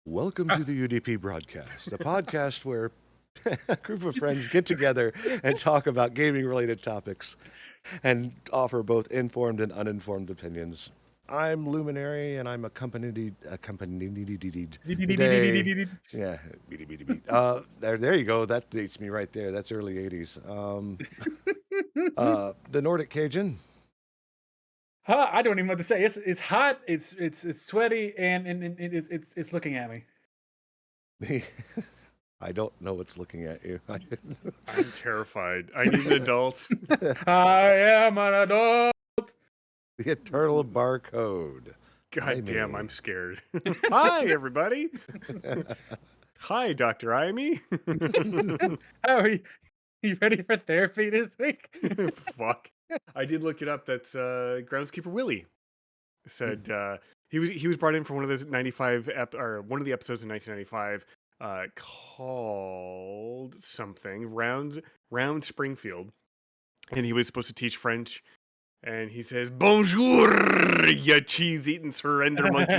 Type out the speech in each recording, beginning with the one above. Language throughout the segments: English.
Welcome to the UDP broadcast, a podcast where a group of friends get together and talk about gaming-related topics and offer both informed and uninformed opinions. I'm Luminari, and I'm accompanied today. Yeah, beady beady beat. There you go. That dates me right there. That's early '80s. The Nordic Cajun. Huh, I don't even know what to say. It's hot. It's sweaty, and it's looking at me. I don't know what's looking at you. I'm terrified. I need an adult. I am an adult. The eternal barcode. God damn, me. I'm scared. Hi, everybody. Hi, Dr. Iamy. How are you? You ready for therapy this week? Fuck. I did look it up. That's groundskeeper Willie said he was brought in for one of those 95 or one of the episodes in 1995 called something Round Springfield, and he was supposed to teach French. And he says, "Bonjour, you cheese-eating surrender monkeys."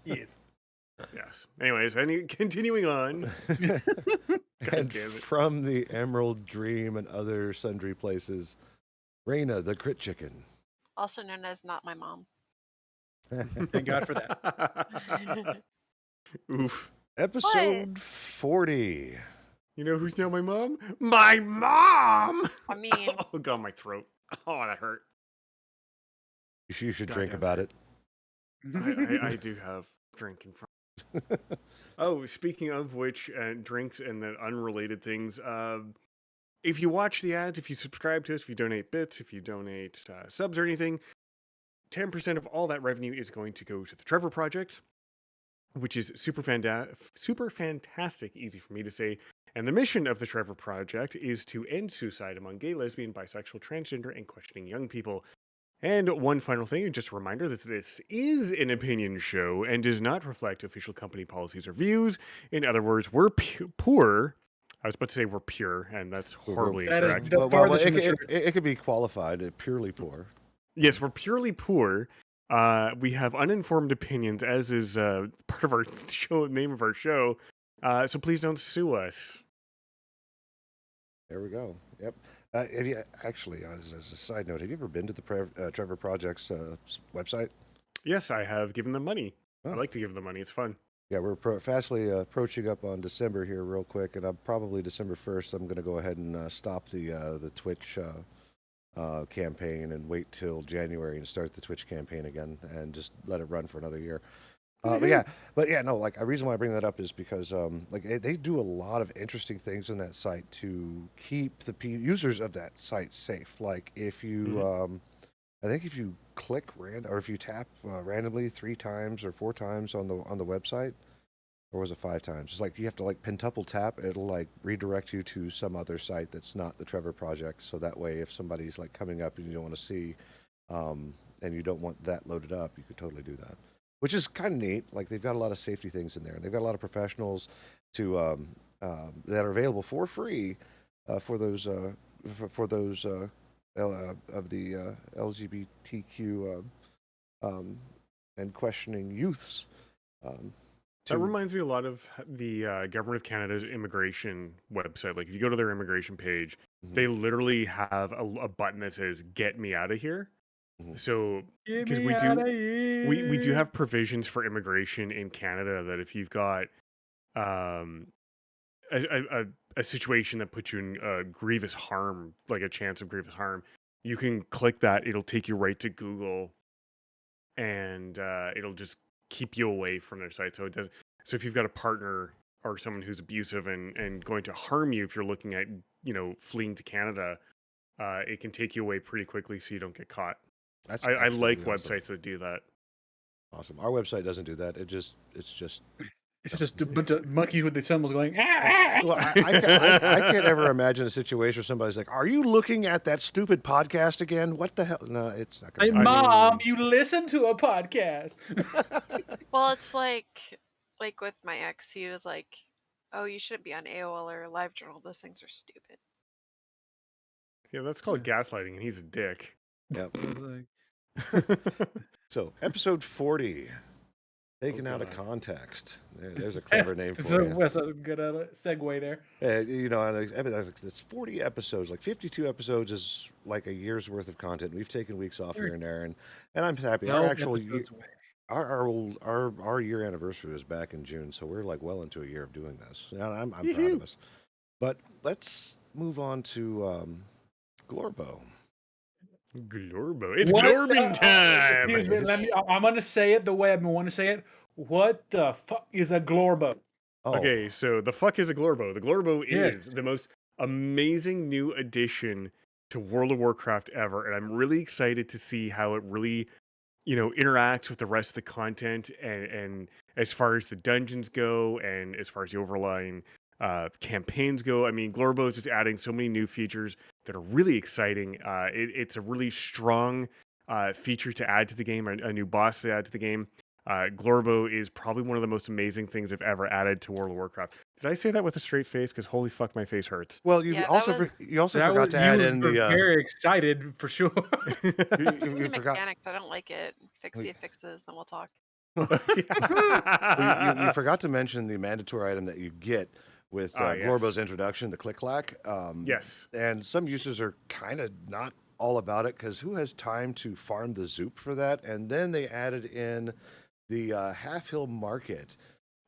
Yes. Yes. Anyways, continuing on. And from the Emerald Dream and other sundry places, Raina, the Crit Chicken. Also known as Not My Mom. Thank God for that. Oof. Episode 40. You know who's now my mom? My mom! I mean... Oh, God, my throat. Oh, that hurt. You should drink about it. I do have drink in front. Oh, speaking of which, drinks and then unrelated things, if you watch the ads, if you subscribe to us, if you donate bits, if you donate subs or anything, 10% of all that revenue is going to go to the Trevor Project, which is super fantastic, easy for me to say. And the mission of the Trevor Project is to end suicide among gay, lesbian, bisexual, transgender, and questioning young people. And one final thing, just a reminder that this is an opinion show and does not reflect official company policies or views. In other words, we're poor. I was about to say we're pure, and that's horribly incorrect. It could be qualified purely poor. Yes, we're purely poor. We have uninformed opinions, as is part of our show, name of our show. So please don't sue us. There we go. Yep. Have you actually, as a side note, have you ever been to the Trevor Project's website? Yes, I have given them money. Oh. I like to give them money. It's fun. Yeah, we're fastly approaching up on December here real quick, and I'm probably December 1st. I'm going to go ahead and stop the Twitch campaign and wait till January and start the Twitch campaign again and just let it run for another year. But yeah, no, like a reason why I bring that up is because like they do a lot of interesting things on that site to keep the users of that site safe. Like if you, I think if you click or if you tap randomly 3 times or 4 times on the website, or was it 5 times? It's like you have to like pentuple tap. It'll like redirect you to some other site that's not the Trevor Project. So that way, if somebody's like coming up and you don't want to see, and you don't want that loaded up, you could totally do that. Which is kind of neat. Like they've got a lot of safety things in there, and they've got a lot of professionals that are available for free for those of the LGBTQ and questioning youths. That reminds me a lot of the Government of Canada's immigration website. Like if you go to their immigration page, they literally have a button that says "Get me out of here." So because we do have provisions for immigration in Canada that if you've got a situation that puts you in grievous harm, like a chance of grievous harm, you can click that. It'll take you right to Google, and it'll just keep you away from their site. So it does. So if you've got a partner or someone who's abusive and going to harm you, if you're looking at fleeing to Canada, it can take you away pretty quickly so you don't get caught. I like websites that do that. Awesome. Our website doesn't do that. It's just a bunch of monkeys with the symbols going. Well, I can't ever imagine a situation where somebody's like, "Are you looking at that stupid podcast again? What the hell?" No, it's not going to happen. Mom, you listen to a podcast. Well, it's like with my ex, he was like, "Oh, you shouldn't be on AOL or LiveJournal. Those things are stupid." Yeah, that's called gaslighting, and he's a dick. Yep. So, episode 40. Taken out of God. context. There's a clever name It's for you. that's a good segue there. You know, and I mean, it's 40 episodes. Like 52 episodes is like a year's worth of content. We've taken weeks off here and there, and I'm happy. Our 12 actual episodes away. our year anniversary was back in June, so we're like well into a year of doing this. And I'm proud of us. But let's move on to glorbo. Glorbo. It's What Glorbing the- time. Excuse me. I'm going to say it the way I've been wanting to say it. What the fuck is a glorbo? Oh, Okay, so the fuck is a Glorbo? The Glorbo Yes. is the most amazing new addition to World of Warcraft ever, and I'm really excited to see how it really, interacts with the rest of the content and as far as the dungeons go and as far as the overlying campaigns go. I mean, Glorbo is just adding so many new features that are really exciting. It's a really strong feature to add to the game, a new boss to add to the game. Glorbo is probably one of the most amazing things I've ever added to World of Warcraft. Did I say that with a straight face? Because holy fuck, my face hurts. well, you Yeah, that also was- you also That forgot was- to add you in were the very excited for sure. you The forgot mechanics, I don't like it. Fix the fixes, then we'll talk. you forgot to mention the mandatory item that you get with Yes. Glorbo's introduction, the click clack. Yes. And some users are kind of not all about it because who has time to farm the zoop for that? And then they added in the Half Hill Market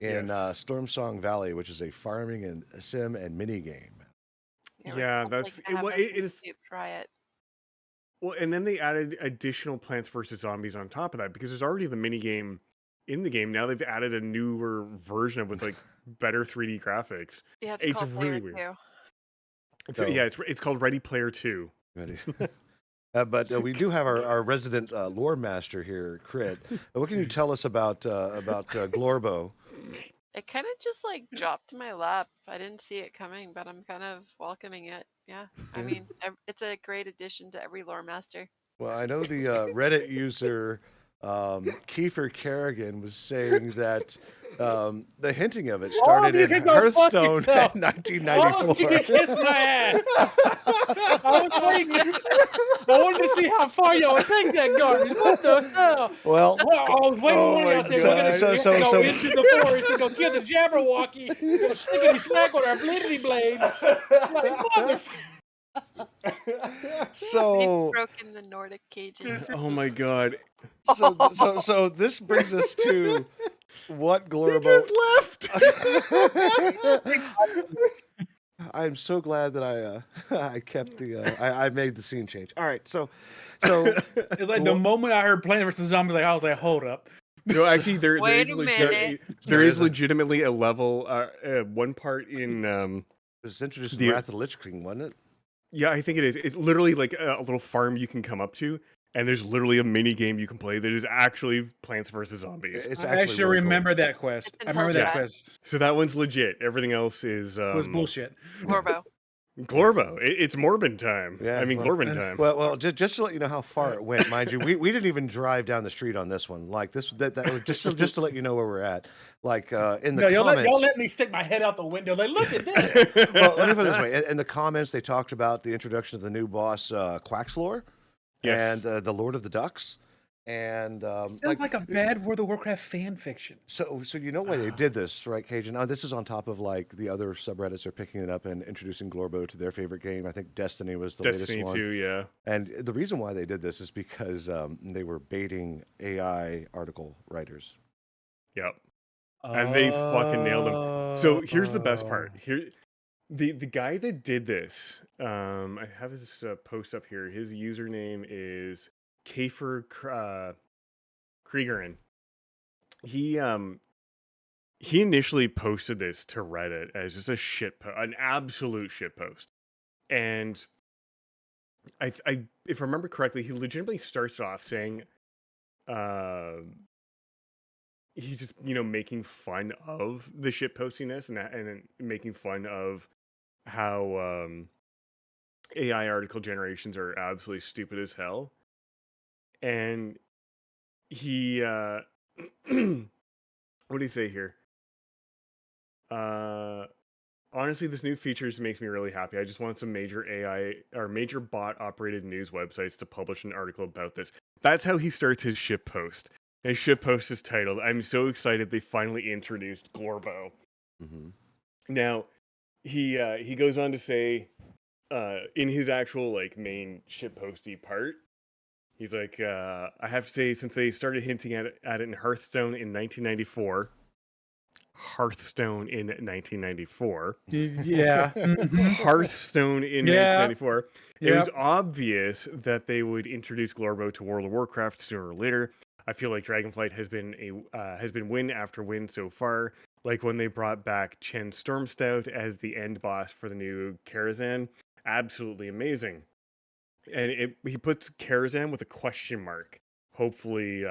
in Yes. Stormsong Valley, which is a farming and sim and mini game. we're Yeah, probably that's gonna have well. that It is soup, try it. well, and then they added additional Plants vs Zombies on top of that because there's already the mini game in the game. Now they've added a newer version of with like better 3D graphics. Yeah, it's It's called really Player weird. 2. So- It's called Ready Player 2. Ready? But we do have our resident lore master here, Crit. What can you tell us about Glorbo? It kind of just like dropped to my lap. I didn't see it coming, but I'm kind of welcoming it. Yeah, I Yeah. mean, it's a great addition to every lore master. Well, I know the Reddit user Kiefer Kerrigan was saying that the hinting of it All of started you in can go fuck Hearthstone yourself. in All of you can 1994. kiss my ass. I was waiting. I wanted to see how far y'all would take that garbage. What the hell? Well, Well, I was waiting Oh for one my of y'all to say, we're going God. to So- go so- into the forest and go kill the Jabberwocky, go snickety snack on our blittity blades. Like, motherfucker. so Broken the Nordic Cajun. Oh my god. so this brings us to what Glorbo left. I'm so glad that I kept the I made the scene change. All right, so It's like the moment I heard Plants vs. Zombies, like, I was like, hold up. No, actually, there Wait is a minute. there is legitimately a level. One part in it was introduced in The- Wrath of the Lich King, wasn't it? yeah, I think it is. It's literally like a little farm you can come up to, and there's literally a mini game you can play that is actually Plants vs Zombies. It's I actually really cool. remember that quest. It's in I remember that Hell's quest. So that one's legit. Everything else is It was bullshit. Glorbo. Glorbo. It's Morbin time. Yeah, I mean well- Glorbin time. Well, just to let you know how far it went, mind you, we didn't even drive down the street on this one. Like this, that was just to let you know where we're at. Like in the No, y'all comments. let me stick my head out the window. Like, look at this. Well, let me put it this way: in the comments, they talked about the introduction of the new boss, Quaxlore, Yes. and the Lord of the Ducks, and Sounds like a bad World of Warcraft fan fiction. So you know why they did this, right, Cajun? Now, this is on top of like the other subreddits are picking it up and introducing Glorbo to their favorite game. I think Destiny was the Destiny latest one. 2, yeah. And the reason why they did this is because they were baiting AI article writers. Yep. And they fucking nailed him. So here's the best part. Here, the guy that did this, I have his post up here. His username is Kafer Kriegerin. He initially posted this to Reddit as just a an absolute shit post, and I if I remember correctly, he legitimately starts off saying, he's just making fun of the shit postiness and making fun of how AI article generations are absolutely stupid as hell, and he what do you say here? Honestly, this new features makes me really happy. I just want some major AI or major bot operated news websites to publish an article about this. That's how he starts his shit post. His shitpost is titled, "I'm so excited they finally introduced Glorbo." Mm-hmm. Now, he goes on to say, in his actual like main shitposty part, he's like, I have to say, since they started hinting at it in Hearthstone in 1994, Hearthstone in 1994, Yeah. Mhm. Hearthstone in Yeah. 1994, it was Yep. obvious that they would introduce Glorbo to World of Warcraft sooner or later. I feel like Dragonflight has been win after win so far. Like when they brought back Chen Stormstout as the end boss for the new Karazhan, absolutely amazing. And he puts Karazhan with a question mark. Hopefully,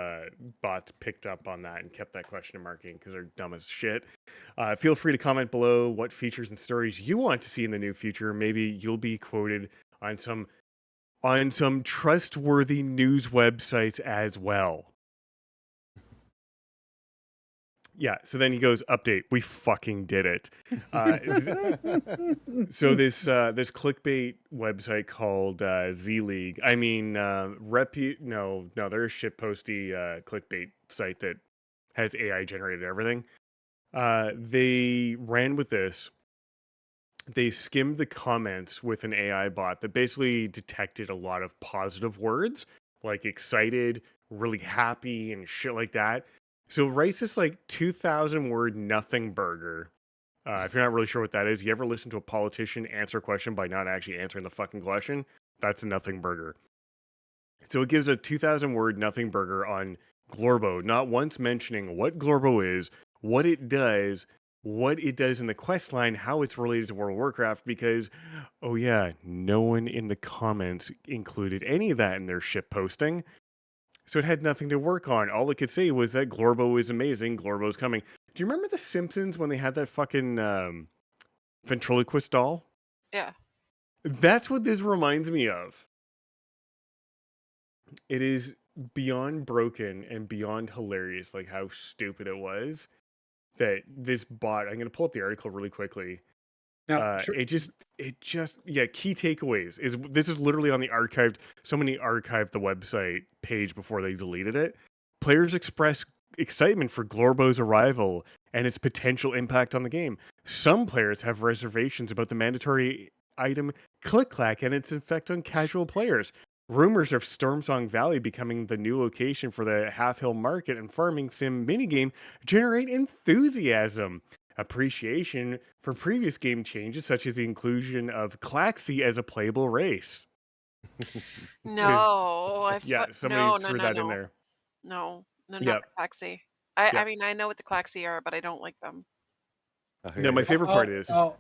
bots picked up on that and kept that question marking because they're dumb as shit. Feel free to comment below what features and stories you want to see in the new future. Maybe you'll be quoted on some trustworthy news websites as well. Yeah, so then he goes, update, we fucking did it. So this clickbait website called Z League, I mean, no, they're a shitposty clickbait site that has AI generated everything. They ran with this. They skimmed the comments with an AI bot that basically detected a lot of positive words, like excited, really happy, and shit like that. So it writes this like 2,000 word nothing burger. If you're not really sure what that is, you ever listen to a politician answer a question by not actually answering the fucking question? That's a nothing burger. So it gives a 2,000 word nothing burger on Glorbo, not once mentioning what Glorbo is, what it does in the quest line, how it's related to World of Warcraft, because, oh yeah, no one in the comments included any of that in their ship posting. So it had nothing to work on. All it could say was that Glorbo is amazing, Glorbo's coming. Do you remember The Simpsons when they had that fucking ventriloquist doll? Yeah. That's what this reminds me of. It is beyond broken and beyond hilarious, like how stupid it was that this bot. I'm gonna pull up the article really quickly. Now, Yeah. Key takeaways is this is literally on the archived. Somebody archived the website page before they deleted it. Players express excitement for Glorbo's arrival and its potential impact on the game. Some players have reservations about the mandatory item Click Clack and its effect on casual players. Rumors of Stormsong Valley becoming the new location for the Half Hill Market and farming sim minigame generate enthusiasm. Appreciation for previous game changes, such as the inclusion of Claxy as a playable race. No, Yeah, somebody no, no, threw no, that in no, there. no, no, not Yep. the Claxy. I Yep. mean, I know what the Claxy are, but I don't like them. I No, hear my you. favorite part is oh,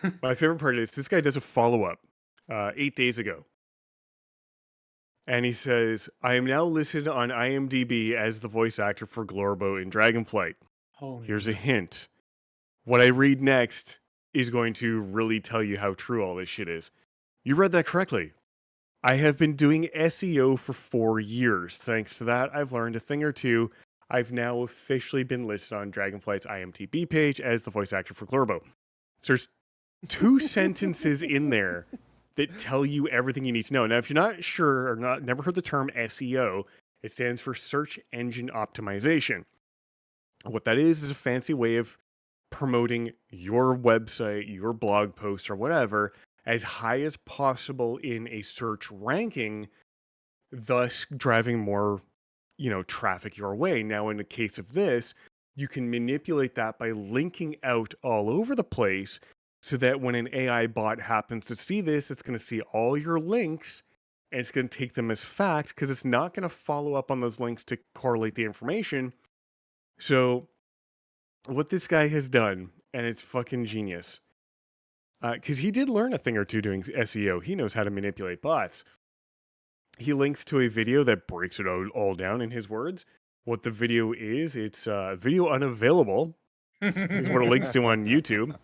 this guy does a follow up 8 days ago. And he says, I am now listed on IMDb as the voice actor for Glorbo in Dragonflight. oh, Here's a no. hint. What I read next is going to really tell you how true all this shit is. You read that correctly. I have been doing SEO for 4 years. Thanks to that, I've learned a thing or two. I've now officially been listed on Dragonflight's IMDb page as the voice actor for Glorbo. So there's 2 sentences in there that tell you everything you need to know. Now, if you're not sure or never heard the term SEO, it stands for search engine optimization. What that is a fancy way of promoting your website, your blog post, or whatever as high as possible in a search ranking, thus driving more, traffic your way. Now, in the case of this, you can manipulate that by linking out all over the place so that when an AI bot happens to see this, it's going to see all your links and it's going to take them as fact because it's not going to follow up on those links to correlate the information. So, what this guy has done, and it's fucking genius, because he did learn a thing or two doing SEO. He knows how to manipulate bots. He links to a video that breaks it all down in his words. What the video is, it's video unavailable, is what it links to on YouTube.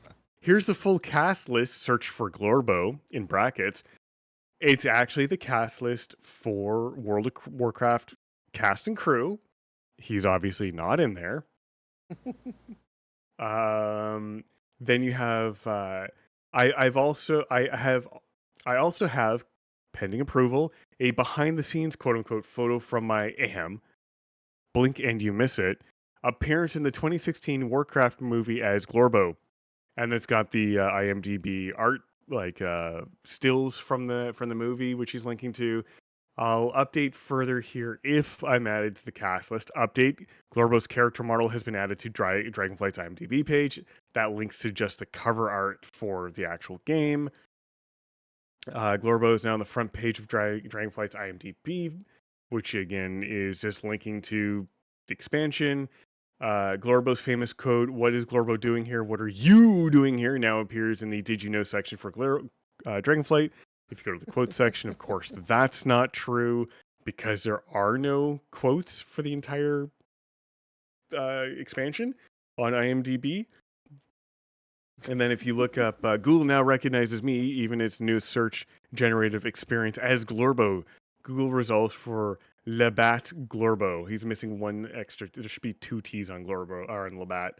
Here's the full cast list. Search for Glorbo in brackets. It's actually the cast list for World of Warcraft cast and crew. He's obviously not in there. Then you have I also have pending approval a behind the scenes quote unquote photo from my blink and you miss it, appearance in the 2016 Warcraft movie as Glorbo. And it's got the IMDb art, like stills from the movie, which he's linking to. I'll update further here if I'm added to the cast list. Update: Glorbo's character model has been added to Dragonflight's IMDb page. That links to just the cover art for the actual game. Glorbo is now on the front page of Dragonflight's IMDb, which again is just linking to the expansion. Glorbo's famous quote, "What is Glorbo doing here? What are you doing here?" now appears in the Did You Know section for Dragonflight. If you go to the quote section, of course, that's not true because there are no quotes for the entire expansion on IMDb. And then if you look up, Google now recognizes me, even its new search generative experience, as Glorbo. Google results for Labatt Glorbo. He's missing one extra. There should be two T's on Glorbo or on Labatt.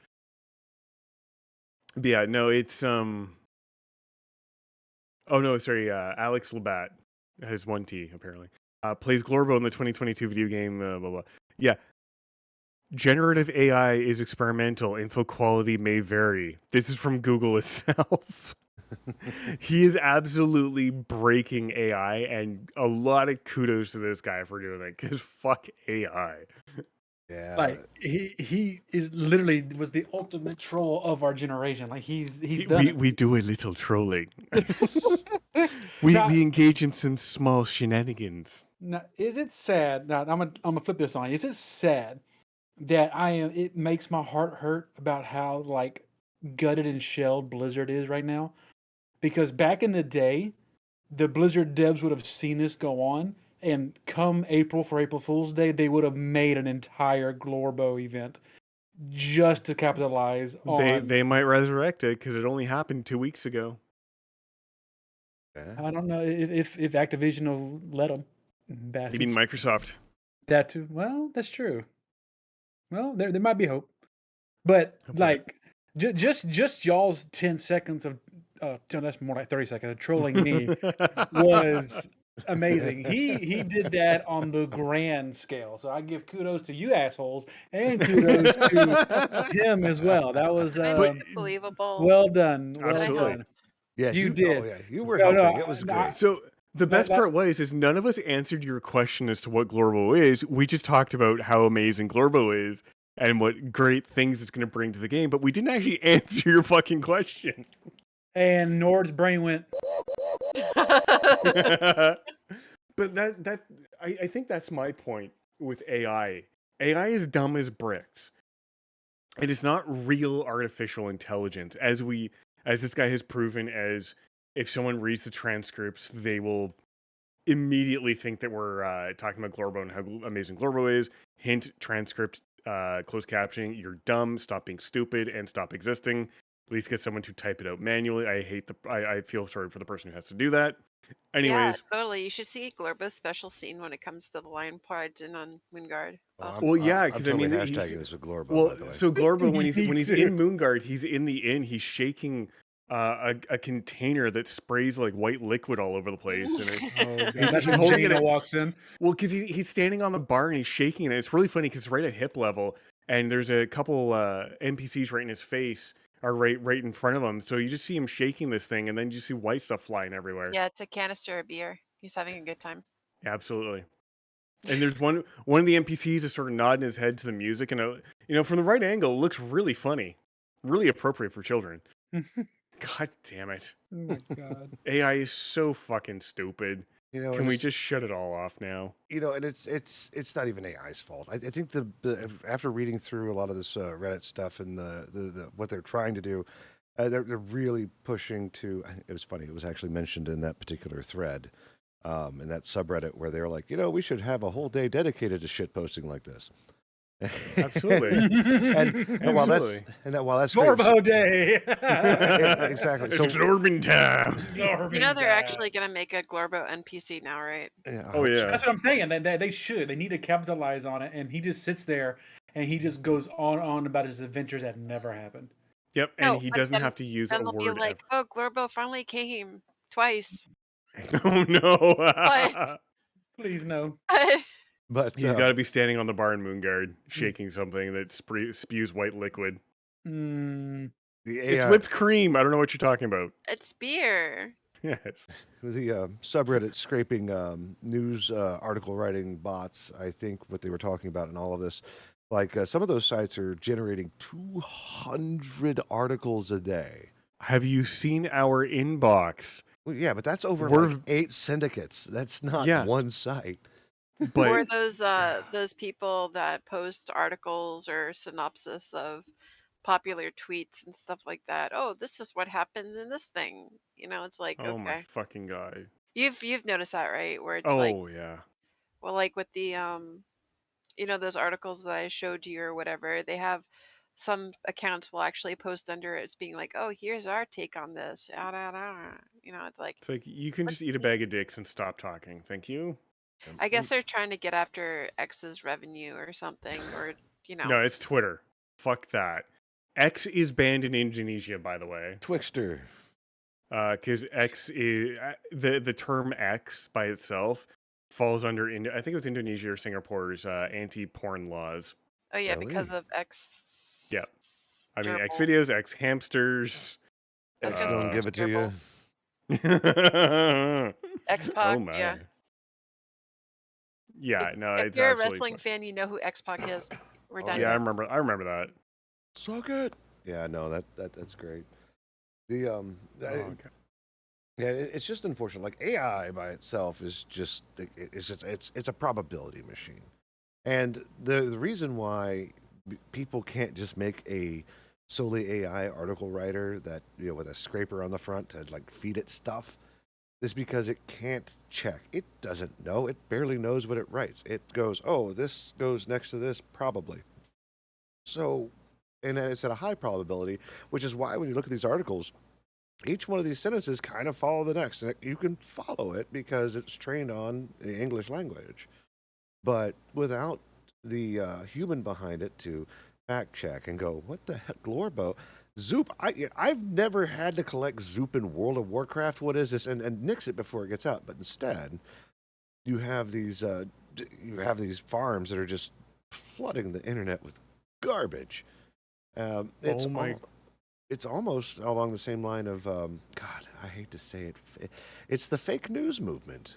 But yeah, no, it's Oh no, sorry. Alex Labatt has one T apparently. Plays Glorbo in the 2022 video game. Blah blah. Yeah. Generative AI is experimental. Info quality may vary. This is from Google itself. He is absolutely breaking AI, and a lot of kudos to this guy for doing that. Because fuck AI. Yeah. Like he is literally was the ultimate troll of our generation. Like he's done it. We do a little trolling. we engage in some small shenanigans. Now, is it sad? Now I'm gonna flip this on you. Is it sad that it makes my heart hurt about how like gutted and shelled Blizzard is right now? Because back in the day, the Blizzard devs would have seen this go on, and come April for April Fool's Day, they would have made an entire Glorbo event just to capitalize on. They might resurrect it because it only happened 2 weeks ago. Yeah. I don't know if Activision will let them. You mean Microsoft? That too. Well, that's true. Well, there might be hope, but like just y'all's 10 seconds of that's more like 30 seconds of trolling me was amazing. He did that on the grand scale, so I give kudos to you assholes and kudos to him as well. That was believable. well done. Well Absolutely. done. Yeah, You did. Oh, yeah, you were No, helping. It was no, great. So the best part is none of us answered your question as to what Glorbo is. We just talked about how amazing Glorbo is and what great things it's going to bring to the game, but we didn't actually answer your fucking question. And Nord's brain went. But I think that's my point with AI. AI is dumb as bricks. It is not real artificial intelligence, as this guy has proven. As if someone reads the transcripts, they will immediately think that we're talking about Glorbo and how amazing Glorbo is. Hint: transcript, closed captioning. You're dumb. Stop being stupid and stop existing. At least get someone to type it out manually. I feel sorry for the person who has to do that. Anyways, yeah, totally. You should see Glorbo's special scene when it comes to the Lion Prides in on Moonguard. Well, yeah, I'm because totally I mean, hashtagging this with Glorbo. Well, by the way. so Glorbo when he's Me in Moonguard, he's in the inn. He's shaking a container that sprays like white liquid all over the place, and That's he's when holding it Jaina at- walks in. well, because he's standing on the bar and he's shaking it. It's really funny because it's right at hip level, and there's a couple NPCs right in his face, or right in front of him. So you just see him shaking this thing, and then you see white stuff flying everywhere. Yeah, it's a canister of beer. He's having a good time. Absolutely. And there's one of the NPCs is sort of nodding his head to the music, and from the right angle, it looks really funny, really appropriate for children. God damn it! Oh my god! AI is so fucking stupid. Can we it's- just shut it all off now? and it's not even AI's fault. I think the after reading through a lot of this Reddit stuff and the what they're trying to do, they're really pushing to. It was funny. It was actually mentioned in that particular thread, in that subreddit where they're like, we should have a whole day dedicated to shit posting like this. Absolutely. and while that's great, Glorbo Day. exactly. It's Glorben time. You know they're actually gonna make a Glorbo NPC now, right? Yeah, I Oh hope yeah. so. That's what I'm saying. They should. They need to capitalize on it. And he just sits there and he just goes on about his adventures that never happened. Yep, and No, he but doesn't then- have to use Then a they'll word. be like, "Oh, Glorbo finally came twice." Oh no. Please no. But But He's got to be standing on the bar in Moonguard, shaking something that spews white liquid. Mm, the It's AI, whipped cream. I don't know what you're talking about. It's beer. Yes. the subreddit scraping news article writing bots, I think what they were talking about in all of this, like some of those sites are generating 200 articles a day. Have you seen our inbox? Well, yeah, but that's over We're like 8 syndicates. That's not yeah, one site. but Or those people that post articles or synopsis of popular tweets and stuff like that. Oh, this is what happened in this thing. It's like, oh my okay. fucking god. You've noticed that, right? Where it's like, Oh yeah. well, like with the those articles that I showed you or whatever, they have some accounts will actually post under it, it's being like, oh, here's our take on this. It's like, It's like you can what just eat a bag of dicks and stop talking. Thank you. I guess they're trying to get after X's revenue or something, or No, it's Twitter. Fuck that. X is banned in Indonesia, by the way. Twixter. Because X is the term X by itself falls under I think it was Indonesia or Singapore's anti-porn laws. Oh yeah, Really? because of X. Yeah. I mean, X gerbil. videos, X hamsters. I was X gonna say don't give it to gerbil. you. X-Pac, Oh my. yeah. Yeah, no, If it's you're a absolutely wrestling fun. fan, you know who X-Pac is. We're Oh, done. Yeah, I remember that. Suck it. Yeah, no, that's great. The Oh, okay. yeah, it's just unfortunate. Like AI by itself is just it's a probability machine, and the reason why people can't just make a solely AI article writer that with a scraper on the front to like feed it stuff is because it can't check. It doesn't know. It barely knows what it writes. It goes, oh, this goes next to this probably. So, and then it's at a high probability, which is why when you look at these articles, each one of these sentences kind of follow the next. And you can follow it because it's trained on the English language. But without the human behind it to fact check and go, what the heck, glorbo? Zoop, I've never had to collect Zoop in World of Warcraft. What is this? And nix it before it gets out. But instead, you have these farms that are just flooding the internet with garbage. It's Oh my- it's almost along the same line of God. I hate to say it. It's the fake news movement.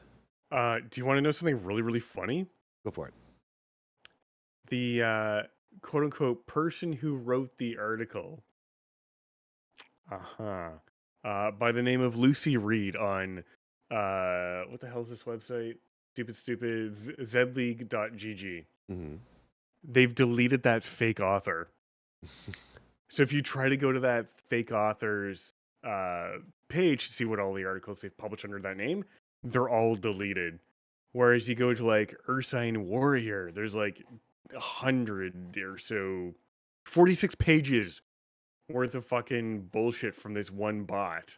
Do you want to know something really, really funny? Go for it. The quote unquote person who wrote the article, by the name of Lucy Reed on what the hell is this website? Stupid zleague.gg. Mm-hmm. They've deleted that fake author. So if you try to go to that fake author's page to see what all the articles they've published under that name, they're all deleted. Whereas you go to like Ursine Warrior, there's like 100 or so, 46 pages worth of fucking bullshit from this one bot.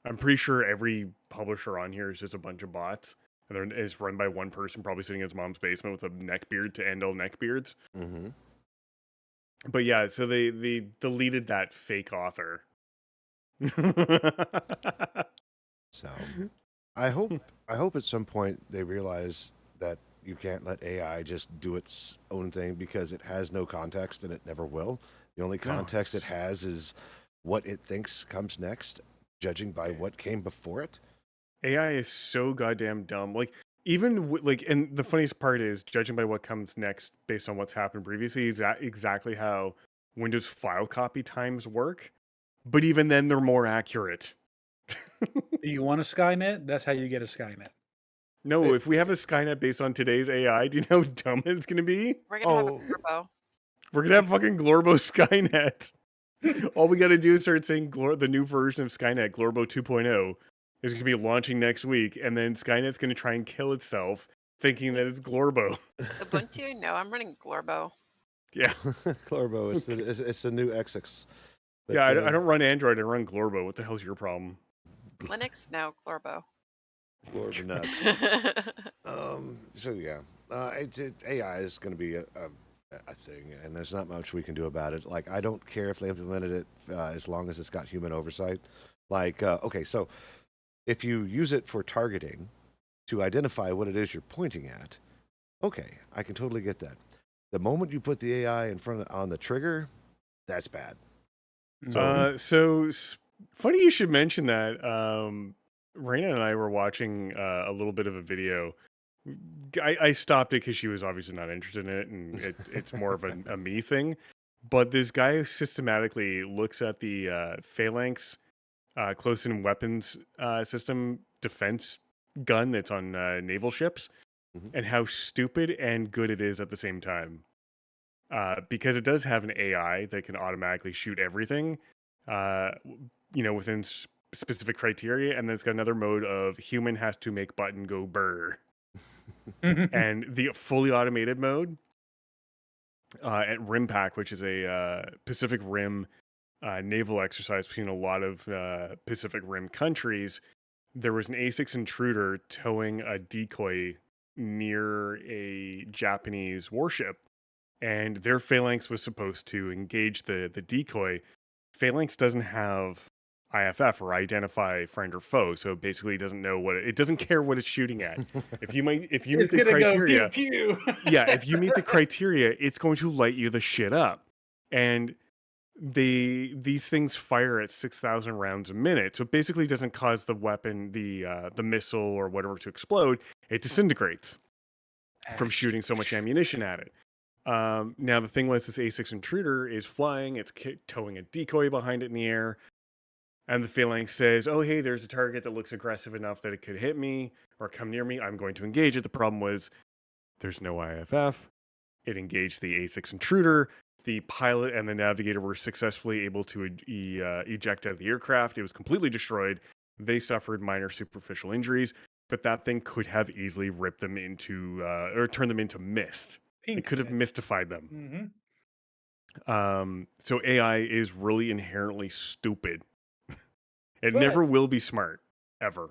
I'm pretty sure every publisher on here is just a bunch of bots. And it's run by one person, probably sitting in his mom's basement with a neck beard to end all neck beards. Mm-hmm. But yeah, so they deleted that fake author. So I hope at some point they realize that you can't let AI just do its own thing because it has no context and it never will. The only context it has is what it thinks comes next, judging by what came before it. AI is so goddamn dumb. Like even like, and the funniest part is judging by what comes next based on what's happened previously is exactly how Windows file copy times work. But even then, they're more accurate. do you want a Skynet? That's how you get a Skynet. No, if we have a Skynet based on today's AI, do you know how dumb it's gonna be? We're gonna have a Oh. turbo. We're gonna have fucking glorbo Skynet. All we gotta do is start saying the new version of Skynet, glorbo 2.0, is gonna be launching next week, and then Skynet's gonna try and kill itself, thinking that it's glorbo. Ubuntu? No, I'm running glorbo. Yeah, Glorbo is it's the new Xx. But, yeah. I don't run Android. I run glorbo. What the hell's your problem? Linux? No, glorbo. Glorbo nuts. So yeah, AI is going to be a thing, and there's not much we can do about it. Like, I don't care if they implemented it as long as it's got human oversight. Like, okay, so if you use it for targeting to identify what it is you're pointing at, Okay, I can totally get that. The moment you put the AI on the trigger, that's bad. Funny you should mention that. Raina and I were watching a little bit of a video. I stopped it because she was obviously not interested in it, and it's more of a me thing. But this guy systematically looks at the Phalanx close-in weapons system defense gun that's on naval ships, and how stupid and good it is at the same time. Because it does have an AI that can automatically shoot everything, within specific criteria, and then it's got another mode of human has to make button go burr. And the fully automated mode at RimPack, which is a Pacific Rim naval exercise between a lot of Pacific Rim countries, there was an A6 intruder towing a decoy near a Japanese warship, and their Phalanx was supposed to engage the decoy. Phalanx doesn't have IFF, or identify friend or foe, so basically it doesn't know it doesn't care what it's shooting at. If you meet the criteria, if you meet the criteria, it's going to light you the shit up. And these things fire at 6,000 rounds a minute, so it basically doesn't cause the weapon, the missile or whatever, to explode. It disintegrates from shooting so much ammunition at it. Now the thing was, this A6 intruder is flying, it's towing a decoy behind it in the air, and the Phalanx says, oh hey, there's a target that looks aggressive enough that it could hit me or come near me, I'm going to engage it. The problem was there's no IFF. It engaged the A6 intruder. The pilot and the navigator were successfully able to eject out of the aircraft. It was completely destroyed. They suffered minor superficial injuries, but that thing could have easily ripped them into or turned them into mist. It could have mystified them. So AI is really inherently stupid. It never will be smart, ever.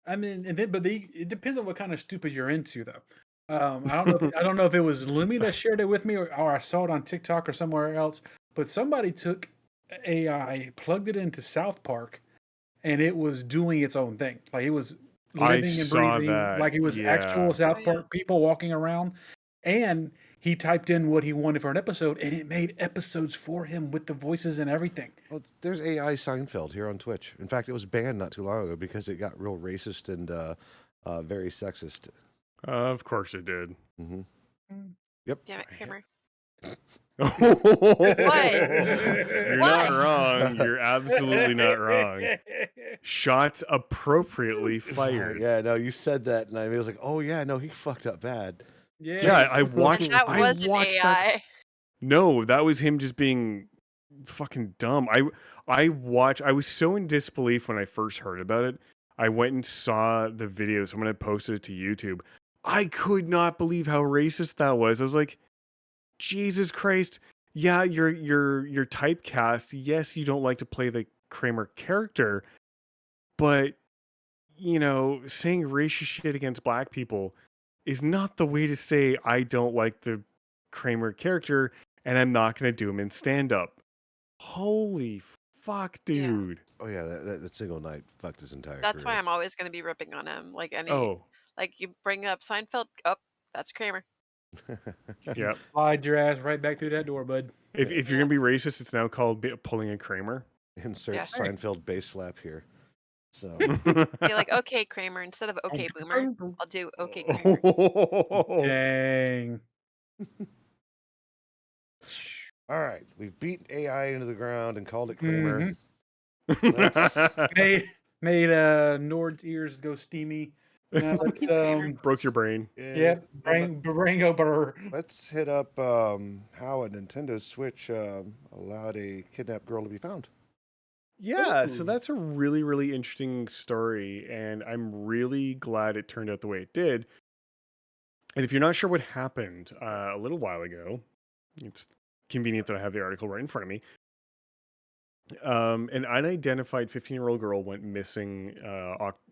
I mean, it depends on what kind of stupid you're into, though. I don't know if it was Lumi that shared it with me, or I saw it on TikTok or somewhere else. But somebody took AI, plugged it into South Park, and it was doing its own thing. Like it was living and breathing, like it was actual South Park people walking around. And he typed in what he wanted for an episode, and it made episodes for him with the voices and everything. Well, there's AI Seinfeld here on Twitch. In fact, it was banned not too long ago because it got real racist and very sexist. Of course it did. Yep. Damn it, Kramer. You're not wrong. You're absolutely not wrong. Shots appropriately fired. Yeah, no, you said that, and I was like, oh yeah, no, he fucked up bad. Yeah, I watched. That wasn't AI. That. No, that was him just being fucking dumb. I was so in disbelief when I first heard about it. I went and saw the video. Someone had posted it to YouTube. I could not believe how racist that was. I was like, Jesus Christ. Yeah, you're typecast. Yes, you don't like to play the Kramer character, but saying racist shit against black people is not the way to say I don't like the Kramer character and I'm not going to do him in stand-up. Holy fuck, dude. Yeah. Oh yeah, that single night fucked his entire That's career. why I'm always going to be ripping on him. Like like you bring up Seinfeld, that's Kramer. Yeah. Slide your ass right back through that door, bud. If you're going to be racist, it's now called pulling a Kramer. Insert Seinfeld bass slap here. So you're like, okay, Kramer, instead of okay, boomer, I'll do okay, Kramer. Dang. All right, we've beaten AI into the ground and called it Kramer. Made Nord's ears go steamy. Now let's broke your brain. Yeah, brain go burr. Let's hit up how a Nintendo Switch allowed a kidnapped girl to be found. Yeah, so that's a really, really interesting story, and I'm really glad it turned out the way it did. And if you're not sure what happened a little while ago, it's convenient that I have the article right in front of me. An unidentified 15-year-old girl went missing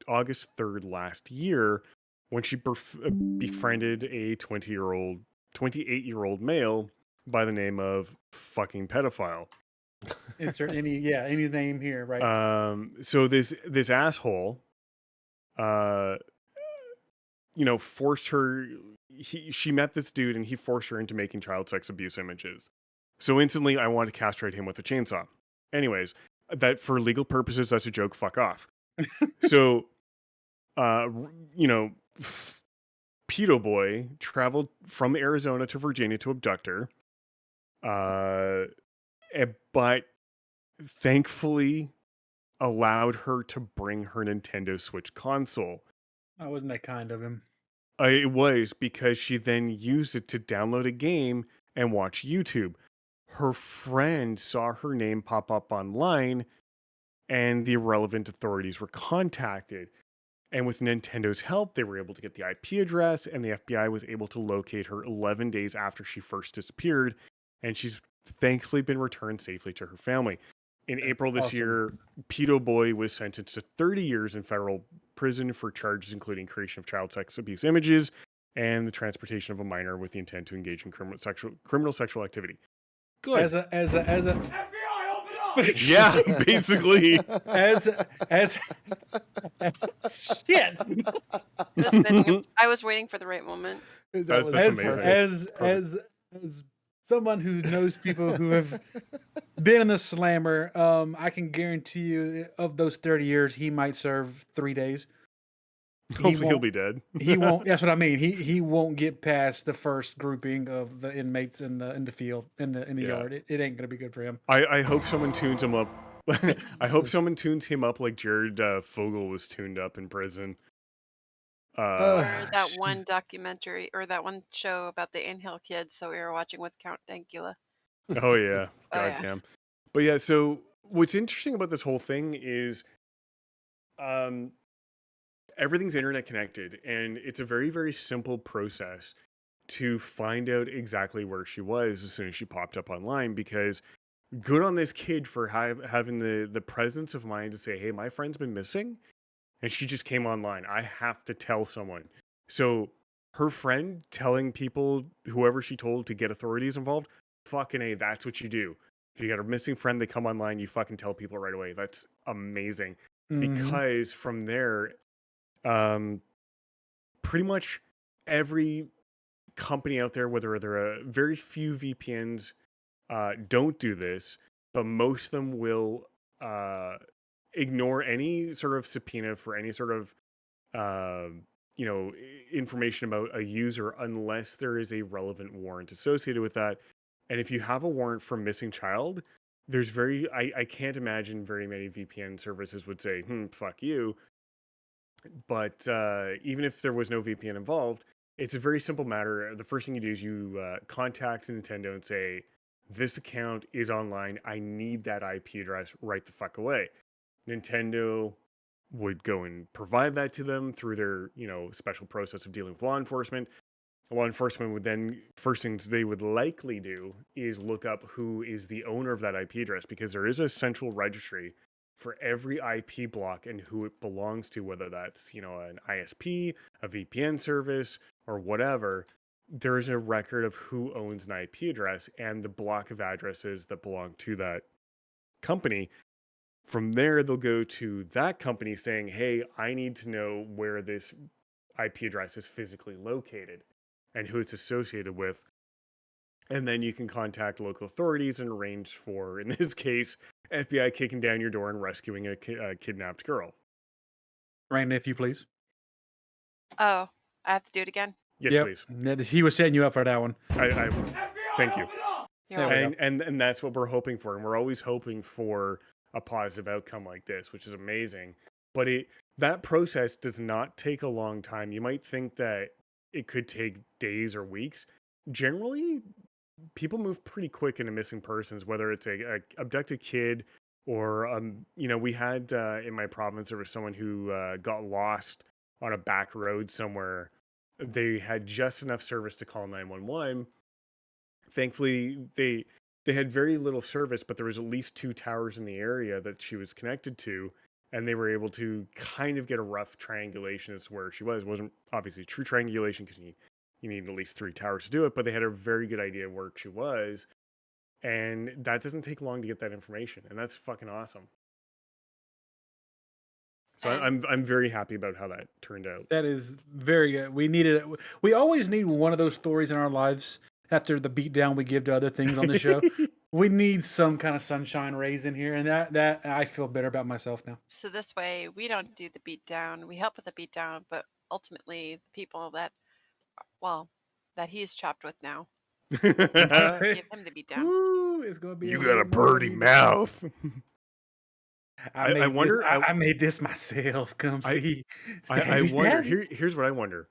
August 3rd last year when she befriended a 28-year-old male by the name of fucking pedophile. Insert any name here, right? So this asshole, forced her, she met this dude and he forced her into making child sex abuse images. So instantly, I wanted to castrate him with a chainsaw. Anyways, that for legal purposes, that's a joke. Fuck off. So, you know, Pedo Boy traveled from Arizona to Virginia to abduct her. But thankfully allowed her to bring her Nintendo Switch console. Oh, wasn't that kind of him? It was because she then used it to download a game and watch YouTube. Her friend saw her name pop up online and the relevant authorities were contacted. And with Nintendo's help, they were able to get the IP address, and the FBI was able to locate her 11 days after she first disappeared. And she's thankfully been returned safely to her family. In April this year, Pedo Boy was sentenced to 30 years in federal prison for charges including creation of child sex abuse images and the transportation of a minor with the intent to engage in criminal sexual activity. Good. As a FBI, open up! Yeah, basically. as shit. I was waiting for the right moment. That's As, amazing. as someone who knows people who have been in the slammer, I can guarantee you of those 30 years, he might serve 3 days. Hopefully he'll be dead. He won't. That's what I mean. He won't get past the first grouping of the inmates in the field in the yard. It ain't gonna be good for him. I hope someone tunes him up. I hope someone tunes him up like Jared Fogle was tuned up in prison. Or that one documentary or that one show about the Inhale kids. So we were watching with Count Dankula. Oh yeah, Oh, yeah. goddamn. But yeah, so what's interesting about this whole thing is, everything's internet connected, and it's a very, very simple process to find out exactly where she was as soon as she popped up online. Because good on this kid for having the presence of mind to say, "Hey, my friend's been missing, and she just came online. I have to tell someone." So her friend telling people, whoever she told, to get authorities involved. Fucking A, that's what you do. If you got a missing friend, they come online, you fucking tell people right away. That's amazing. Because from there, pretty much every company out there, whether they're very few VPNs, don't do this, but most of them will ignore any sort of subpoena for any sort of information about a user unless there is a relevant warrant associated with that. And if you have a warrant for missing child, there's I can't imagine very many VPN services would say, fuck you. But even if there was no VPN involved, it's a very simple matter. The first thing you do is you contact Nintendo and say, this account is online. I need that IP address right the fuck away. Nintendo would go and provide that to them through their, special process of dealing with law enforcement. Law enforcement would then, first things they would likely do is look up who is the owner of that IP address, because there is a central registry for every IP block and who it belongs to, whether that's, an ISP, a VPN service, or whatever. There is a record of who owns an IP address and the block of addresses that belong to that company. From there, they'll go to that company saying, hey, I need to know where this IP address is physically located and who it's associated with. And then you can contact local authorities and arrange for, in this case, FBI kicking down your door and rescuing a kidnapped girl. Brandon, if you please. Oh, I have to do it again. Yes, please. He was setting you up for that one. I thank you. You're welcome. And that's what we're hoping for. And we're always hoping for a positive outcome like this, which is amazing. But that process does not take a long time. You might think that it could take days or weeks. Generally, people move pretty quick into missing persons, whether it's a abducted kid or, we had in my province, there was someone who got lost on a back road somewhere. They had just enough service to call 911. Thankfully, they had very little service, but there was at least 2 towers in the area that she was connected to, and they were able to kind of get a rough triangulation as to where she was. It wasn't obviously true triangulation because you need at least 3 towers to do it, but they had a very good idea of where she was, and that doesn't take long to get that information, and that's fucking awesome. So And I'm very happy about how that turned out. That is very good. We needed it. We always need one of those stories in our lives after the beatdown we give to other things on the show. We need some kind of sunshine rays in here, and that I feel better about myself now. so this way, we don't do the beatdown. We help with the beatdown, but ultimately, the people that, well, that he's chopped with now, give him the beatdown. Woo, it's gonna be. You a got a good birdie morning. mouth. I wonder- I made this myself. Come see. I Stabby, wonder. stabby. Here's what I wonder: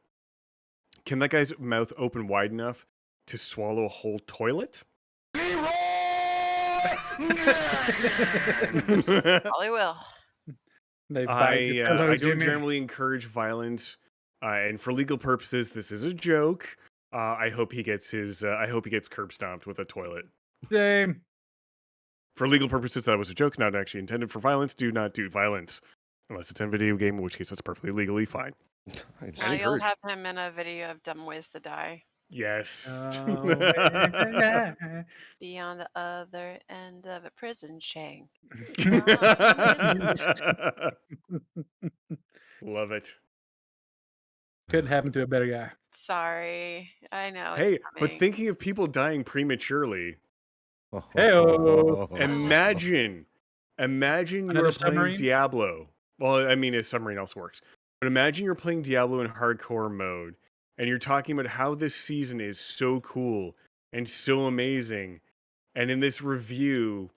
can that guy's mouth open wide enough to swallow a whole toilet? Probably will. They bite your pillow, I don't Jimmy. generally encourage violence, and for legal purposes, this is a joke. I hope he gets curb stomped with a toilet. Same. For legal purposes, that was a joke, not actually intended for violence. Do not do violence unless it's in a video game, in which case that's perfectly legally fine. Now you'll have him in a video of dumb ways to die. Yes. Be on the other end of a prison shank. Love it. Couldn't happen to a better guy. Sorry, I know. Hey, it's but coming. thinking of people dying prematurely, Hey-o. imagine you Another are playing submarine? Diablo. Well, I mean, a submarine also works. But imagine you're playing Diablo in hardcore mode, and you're talking about how this season is so cool and so amazing. And in this review,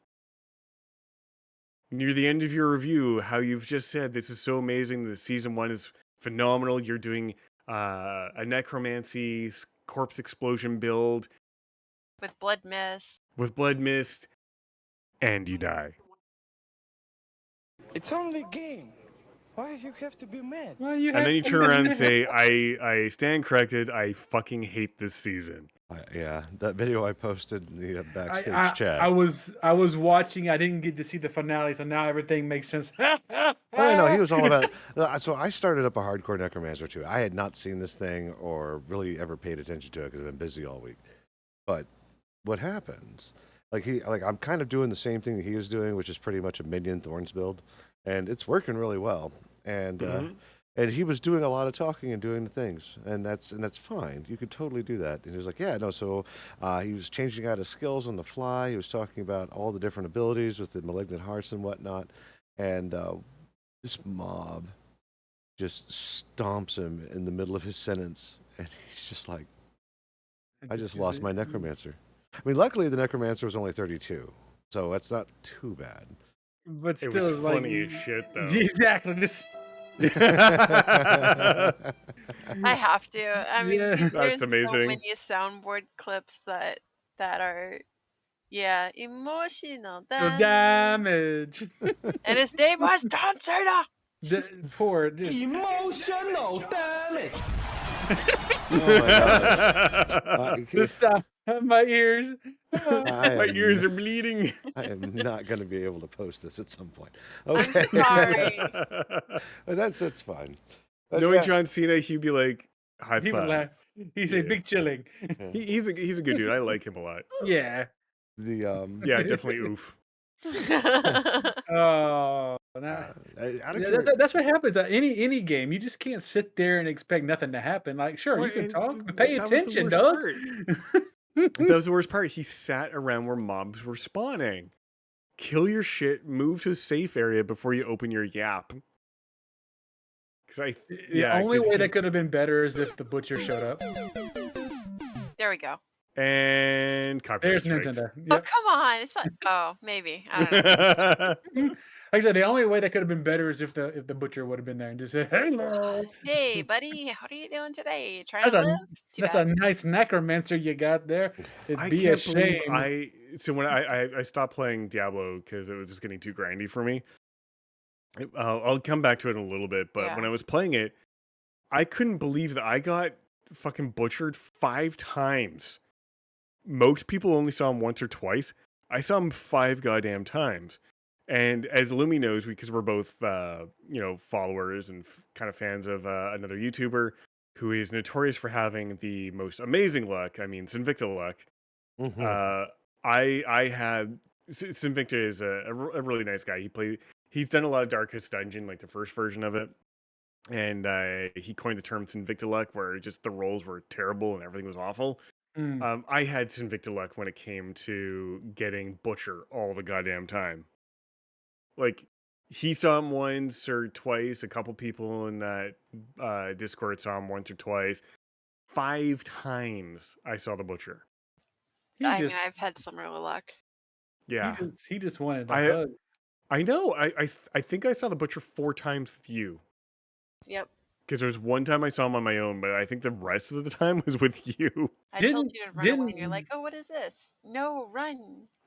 near the end of your review, how you've just said this is so amazing. The season 1 is phenomenal. You're doing a necromancy corpse explosion build With blood mist. and you die. It's only a game. Why you have to be mad? Well, you And have then you to turn around and admit- say, I stand corrected. I fucking hate this season. Yeah, that video I posted in the backstage I chat. I was watching. I didn't get to see the finale, so now everything makes sense. Oh, no, he was all about. So I started up a hardcore necromancer too. I had not seen this thing or really ever paid attention to it because I've been busy all week. But what happens? I'm kind of doing the same thing that he was doing, which is pretty much a minion thorns build, and it's working really well. And and he was doing a lot of talking and doing the things, and that's fine. You could totally do that. And he was like, yeah, no. So he was changing out his skills on the fly. He was talking about all the different abilities with the malignant hearts and whatnot, and this mob just stomps him in the middle of his sentence, and he's just like, I just lost my necromancer. I mean, luckily the necromancer was only 32, so that's not too bad. But It still, was like, funny as shit, though. Exactly. This. I have to. I mean, Yeah. there's That's so amazing. many soundboard clips that are, emotional The damage. damage. And his name was John Cena. Poor. Just, Emotional damage. Oh my gosh. the sound of my ears. My ears are bleeding. I am not going to be able to post this at some point. I'm Okay. sorry. But that's fine. But Knowing yeah, John Cena, he'd be like, high He would five. laugh. He said, Yeah. "Big chilling." He's a good dude. I like him a lot. Yeah. the Yeah, definitely oof. Oh, nah. I don't Yeah, care. that's what happens at any game. You just can't sit there and expect nothing to happen. Like, sure, Well, you can and talk, but pay that was the attention, worst dog. part. That was the worst part. He sat around where mobs were spawning. Kill your shit, move to a safe area before you open your yap. Because The only way that could have been better is if the butcher showed up. There we go. And copyright There's strikes. Nintendo. Oh, Yep. come on. It's not. Oh, maybe. I don't know. Like I said, the only way that could have been better is if the butcher would have been there and just said, "Hello." Hey, buddy. How are you doing today? Trying That's to a live? Too that's bad. a nice necromancer you got there. It'd I be a can't believe shame. so when I stopped playing Diablo because it was just getting too grindy for me. I'll come back to it in a little bit, but when Yeah. I was playing it, I couldn't believe that I got fucking butchered 5 times. Most people only saw him once or twice. I saw him 5 goddamn times. And as Lumi knows, because we're both followers and kind of fans of another YouTuber who is notorious for having the most amazing luck. I mean, Sinvicta luck. Mhm. I had Sinvicta is a really nice guy. he's done a lot of Darkest Dungeon, like the first version of it. And he coined the term Sinvicta where just the rolls were terrible and everything was awful. Mm. I had Sinvicta when it came to getting Butcher all the goddamn time. Like, he saw him once or twice. A couple people in that Discord saw him once or twice. 5 times I saw the Butcher. He I mean, just I've had similar luck. Yeah, he just wanted a I hug. I know. I think I saw the Butcher 4 times with you. Yep. Because there was one time I saw him on my own, but I think the rest of the time was with you. I told Didn't you to run away, and you're didn't like, "Oh, what is this? No, run,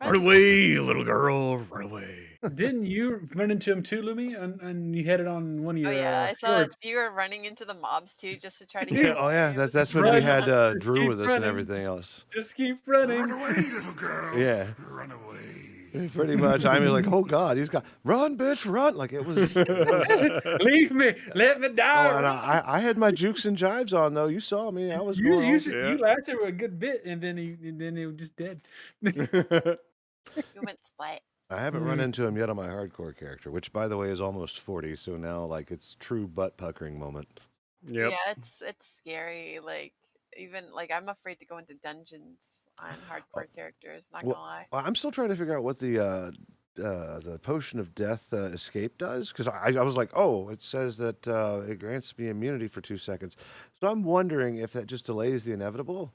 Run run!" away, little girl, run away. didn't you run into him too, Lumi? And you had it on one of Oh your yeah, I saw shorts. you were running into the mobs too, just to try to Yeah. get Oh yeah, away. It was that's when Run, we so had fun. just Drew keep with us and running. everything else. Just keep running. little girl. Yeah, Run away. pretty much. I mean, like, oh god, he's got run, bitch, run! Like it was. Leave me. Let me die. Oh, and Run. I had my jukes and jives on though. You saw me. I was going all. Yeah. You lasted a good bit, and then he was just dead. You went splat. I haven't run into him yet on my hardcore character, which by the way is almost 40. So now, like, it's true butt puckering moment. Yep. Yeah, it's scary. Like even like I'm afraid to go into dungeons on hardcore characters. Not Well, gonna lie. I'm still trying to figure out what the potion of death escape does, because I was like, oh, it says that it grants me immunity for 2 seconds. So I'm wondering if that just delays the inevitable.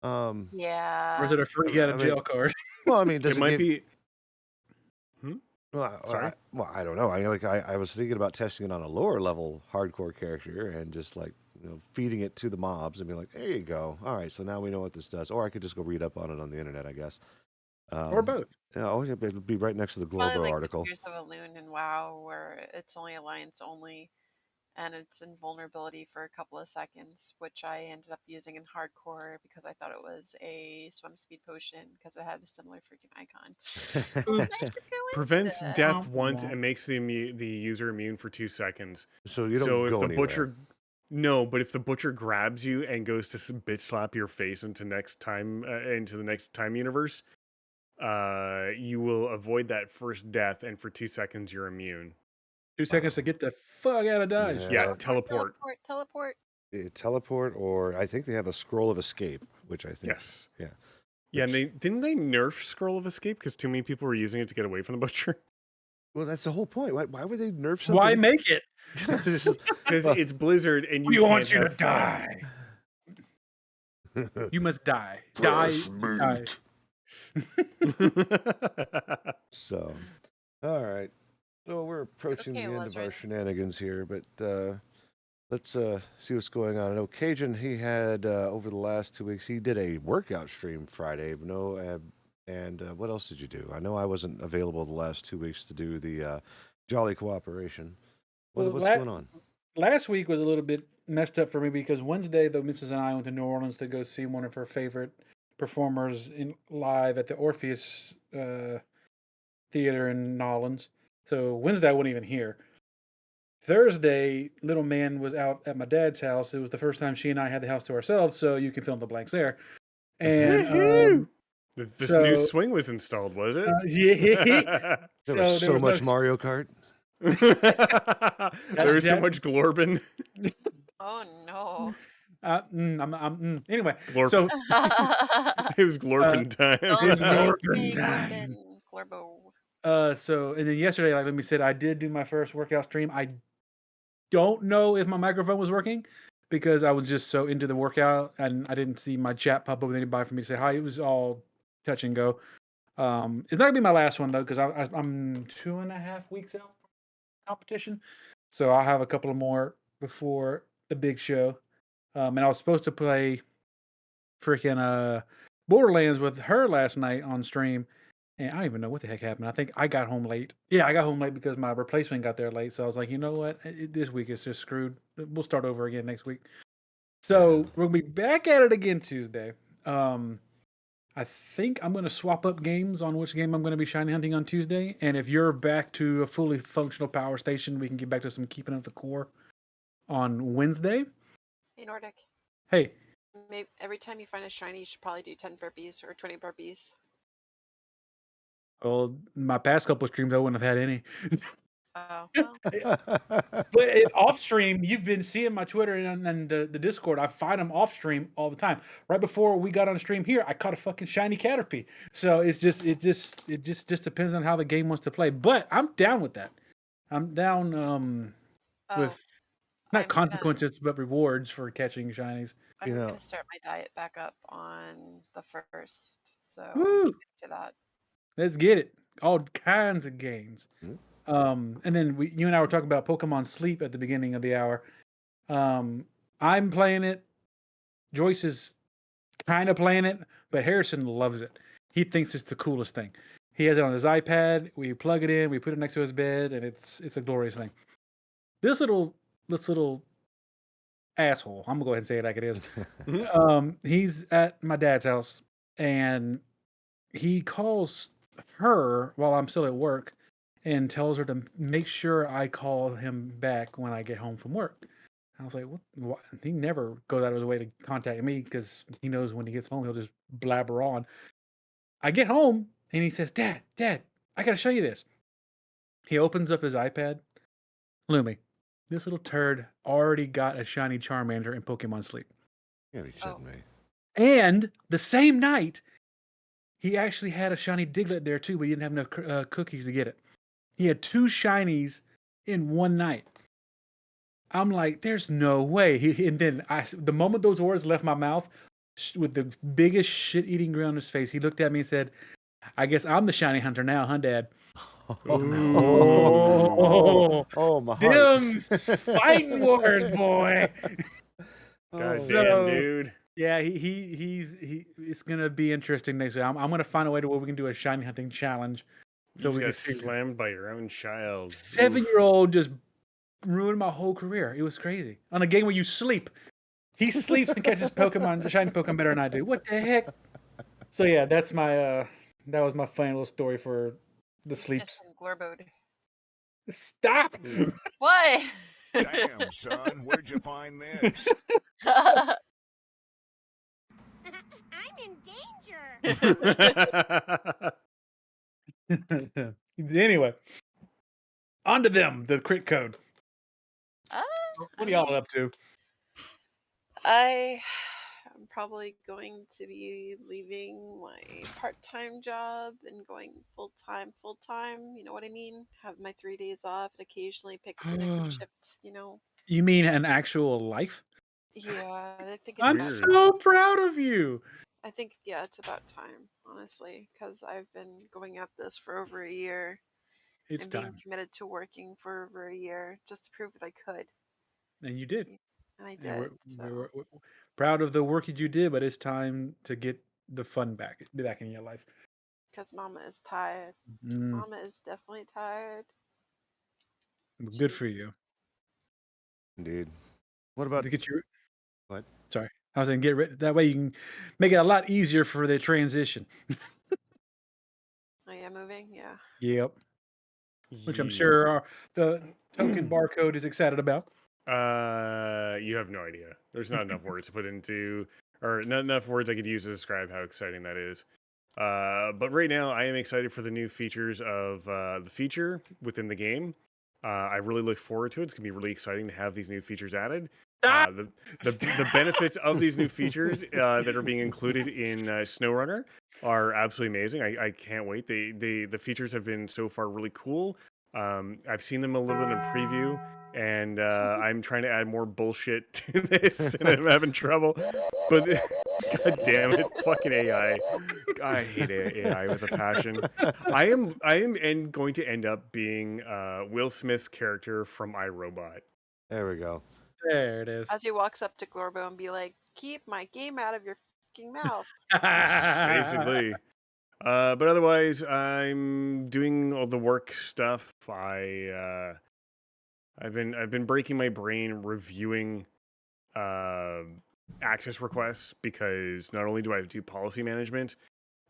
Or is Yeah. it a free get out of jail card? Well, I mean, does It might give, be. Well, Sorry? I don't know. I mean, like I was thinking about testing it on a lower level hardcore character and just like feeding it to the mobs and be like, there you go. All right, so now we know what this does. Or I could just go read up on it on the internet, I guess. Or both. Oh, yeah, it would be right next to the Probably glorbo like article. Figures of a Loon and WoW, where it's only Alliance only, and it's invulnerability for a couple of seconds, which I ended up using in hardcore because I thought it was a swim speed potion because it had a similar freaking icon. Prevents Coincidence. death once Yeah. and makes the user immune for 2 seconds. So you don't So if go the anywhere. butcher, no, but if the butcher grabs you and goes to bitch slap your face into the next time universe, you will avoid that first death, and for 2 seconds you're immune. 2 seconds to get the fuck out of Dodge. Yeah, teleport. Teleport. Teleport, or I think they have a scroll of escape, which I think. Yes. Yeah. Yeah, and didn't they nerf Scroll of Escape because too many people were using it to get away from the butcher? Well, that's the whole point. Why would they nerf something? Why make it? Because it's Blizzard and you We can't want you to have fun. die. You must die. Die. So, all right. So we're approaching Okay, the end of our Lizard. shenanigans here, but let's see what's going on. I know Cajun, he had over the last 2 weeks, he did a workout stream Friday. And what else did you do? I know I wasn't available the last 2 weeks to do the Jolly Cooperation. What's going on? Last week was a little bit messed up for me because Wednesday, the Mrs. and I went to New Orleans to go see one of her favorite performers live at the Orpheus Theater in New Orleans. So Wednesday I wasn't even here. Thursday, little man was out at my dad's house. It was the first time she and I had the house to ourselves, so you can fill in the blanks there. And This so- new swing was installed, was it? yeah. There was so was much no- Mario Kart. There was so that- much Glorbin. Oh no. Anyway, Glorp. so It was Glorpin time. It's Oh, Glorpin okay, time. Glorbo. So and then yesterday, like let me said, I did do my first workout stream. I don't know if my microphone was working because I was just so into the workout and I didn't see my chat pop up with anybody for me to say hi. It was all touch and go. It's not gonna be my last one though because I'm 2.5 weeks out from competition, so I'll have a couple of more before the big show. And I was supposed to play freaking Borderlands with her last night on stream. And I don't even know what the heck happened. I think I got home late. Yeah, I got home late because my replacement got there late. So I was like, you know what? This week is just screwed. We'll start over again next week. So we'll be back at it again Tuesday. I think I'm going to swap up games on which game I'm going to be shiny hunting on Tuesday. And if you're back to a fully functional power station, we can get back to some keeping up the core on Wednesday. Hey Nordic. Hey, Maybe every time you find a shiny, you should probably do 10 burpees or 20 burpees. Well, my past couple of streams, I wouldn't have had any. Oh, well. But off stream, you've been seeing my Twitter and the Discord. I find them off stream all the time. Right before we got on stream here, I caught a fucking shiny Caterpie. So it just depends on how the game wants to play. But I'm down with that. I'm down Oh, with not I'm gonna consequences but rewards for catching shinies. I'm You know- gonna start my diet back up on the 1st, so I'm Woo! committed to that. Let's get it. All kinds of games. Mhm. And then you and I were talking about Pokemon Sleep at the beginning of the hour. I'm playing it. Joyce is kind of playing it, but Harrison loves it. He thinks it's the coolest thing. He has it on his iPad. We plug it in, we put it next to his bed, and it's a glorious thing. This little asshole, I'm gonna go ahead and say it like it is. He's at my dad's house, and he calls her while I'm still at work and tells her to make sure I call him back when I get home from work. I was like, what? He never goes out of his way to contact me because he knows when he gets home, he'll just blabber on. I get home and he says, Dad, I got to show you this. He opens up his iPad. Lumi, this little turd already got a shiny Charmander in Pokemon Sleep. Yeah, you Oh. shouldn't me. And the same night, he actually had a shiny Diglett there too, but he didn't have enough cookies to get it. He had 2 shinies in one night. I'm like, there's no way. And then the moment those words left my mouth, with the biggest shit-eating grin on his face, he looked at me and said, I guess I'm the shiny hunter now, huh, Dad? Oh, my heart. Them's fighting words, boy. God So- damn, dude. Yeah, it's gonna be interesting next week. I'm gonna find a way to where we can do a shiny hunting challenge. So we can got see. slammed by your own child. 7-year-old just ruined my whole career. It was crazy. On a game where you sleep. He sleeps and catches Pokemon, shiny Pokemon better than I do. What the heck? So yeah, that's my that was my funny little story for the sleeps. Just some glorbo. Stop! What? Damn, son, where'd you find this? I'm in danger. Anyway, on to them, the crit code. What are y'all up to? I'm probably going to be leaving my part-time job and going full-time. You know what I mean? Have my 3 days off and occasionally pick up a night shift, you know? You mean an actual life? Yeah, I think it's I'm about Weird. so proud of you. I think, yeah, it's about time, honestly, because I've been going at this for over a year It's and being time. committed to working for over a year just to prove that I could. And you did. And I And did. we're proud of the work that you did, but it's time to get the fun back in your life. Because Mama is tired. Mm, Mama is definitely tired. good for you. Indeed. What about To get your What? Sorry, I was saying get rid. That way you can make it a lot easier for the transition. Oh yeah, moving. Yeah. Yep. Which I'm Yeah. sure the token barcode is excited about. You have no idea. There's not enough words to put into, or not enough words I could use to describe how exciting that is. But right now, I am excited for the new features of the feature within the game. I really look forward to it. It's gonna be really exciting to have these new features added. The benefits of these new features that are being included in SnowRunner are absolutely amazing. I can't wait. The features have been so far really cool. I've seen them a little bit in preview, and I'm trying to add more bullshit to this, and I'm having trouble. But god damn it, fucking AI! I hate AI with a passion. I am going to end up being Will Smith's character from iRobot. There we go. There it is. As he walks up to Glorbo and be like, "Keep my game out of your fucking mouth." Basically. But otherwise, I'm doing all the work stuff. I've been breaking my brain reviewing access requests, because not only do I do policy management,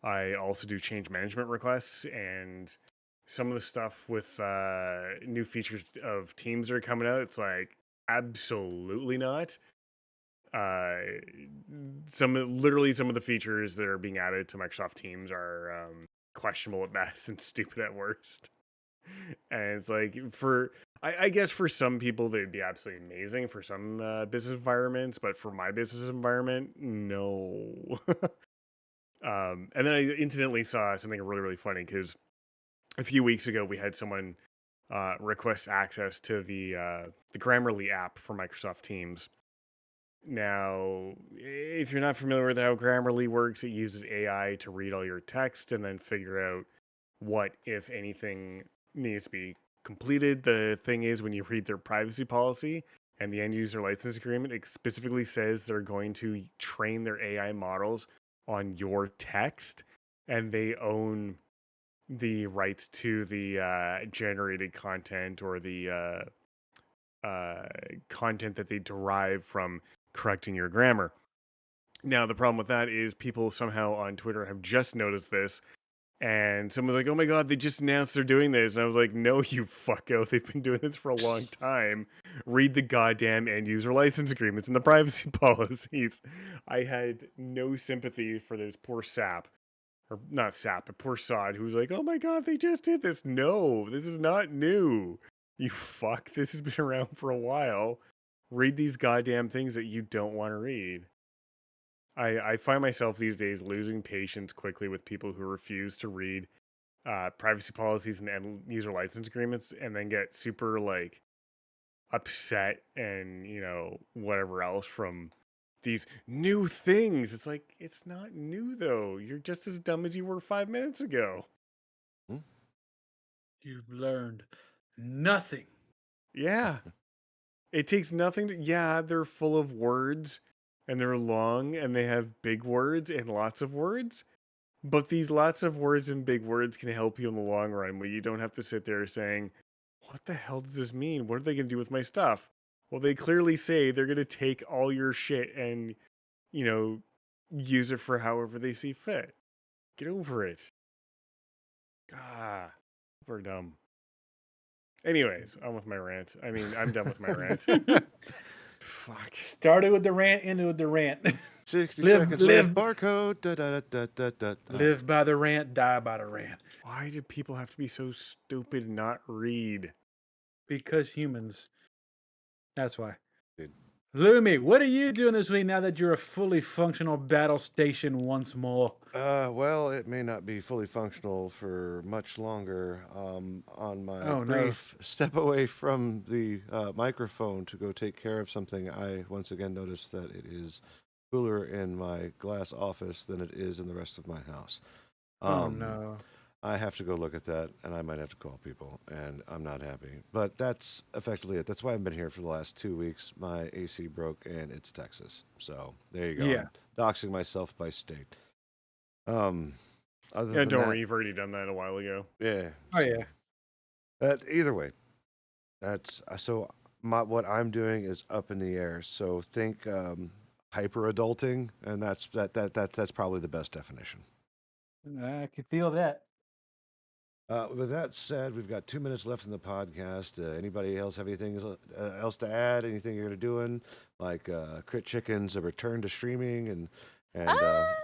I also do change management requests, and some of the stuff with new features of teams that are coming out, it's like absolutely not. Some of the features that are being added to Microsoft Teams are questionable at best and stupid at worst. And it's like I guess for some people they'd be absolutely amazing for some business environments, but for my business environment, no. And then I incidentally saw something really, really funny because a few weeks ago we had someone request access to the Grammarly app for Microsoft Teams. Now, if you're not familiar with how Grammarly works, it uses AI to read all your text and then figure out what, if anything, needs to be completed. The thing is, when you read their privacy policy and the end user license agreement, it specifically says they're going to train their AI models on your text, and they own the rights to the generated content or the content that they derive from correcting your grammar. Now, the problem with that is people somehow on Twitter have just noticed this, and someone's like, oh my God, they just announced they're doing this. And I was like, no, you fucko. They've been doing this for a long time. Read the goddamn end user license agreements and the privacy policies. I had no sympathy for this poor sap. Or not sap, but poor sod who's like, oh my God, they just did this. No, this is not new. You fuck. This has been around for a while. Read these goddamn things that you don't want to read. I find myself these days losing patience quickly with people who refuse to read privacy policies and end user license agreements and then get super like upset and, you know, whatever else from these new things. It's like, it's not new though. You're just as dumb as you were 5 minutes ago. You've learned nothing. Yeah. It takes nothing to, yeah, they're full of words and they're long and they have big words and lots of words. But these lots of words and big words can help you in the long run where you don't have to sit there saying, what the hell does this mean? What are they going to do with my stuff? Well, they clearly say they're going to take all your shit and, you know, use it for however they see fit. Get over it. Ah, we're dumb. Anyways, on with my rant. I mean, I'm done with my rant. Fuck. Started with the rant, ended with the rant. 60 Live- seconds live- left. Barcode. Da, da, da, da, da, da. Live by the rant, die by the rant. Why do people have to be so stupid and not read? Because humans. That's why. Dude. Lumi, what are you doing this week now that you're a fully functional battle station once more? Well, it may not be fully functional for much longer. On my Oh, no. brief step away from the microphone to go take care of something, I once again noticed that it is cooler in my glass office than it is in the rest of my house. Oh no. I have to go look at that, and I might have to call people, and I'm not happy. But that's effectively it. That's why I've been here for the last 2 weeks. My AC broke, and it's Texas. So there you go. Yeah. I'm doxing myself by state. Other Yeah, than don't that, worry. You've already done that a while ago. Yeah. Oh yeah. But either way, that's so. What I'm doing is up in the air. So think hyper adulting, and that's probably the best definition. I can feel that. With that said, we've got 2 minutes left in the podcast. Anybody else have anything else to add? Anything you're doing, like Crit Chicken's a return to streaming, and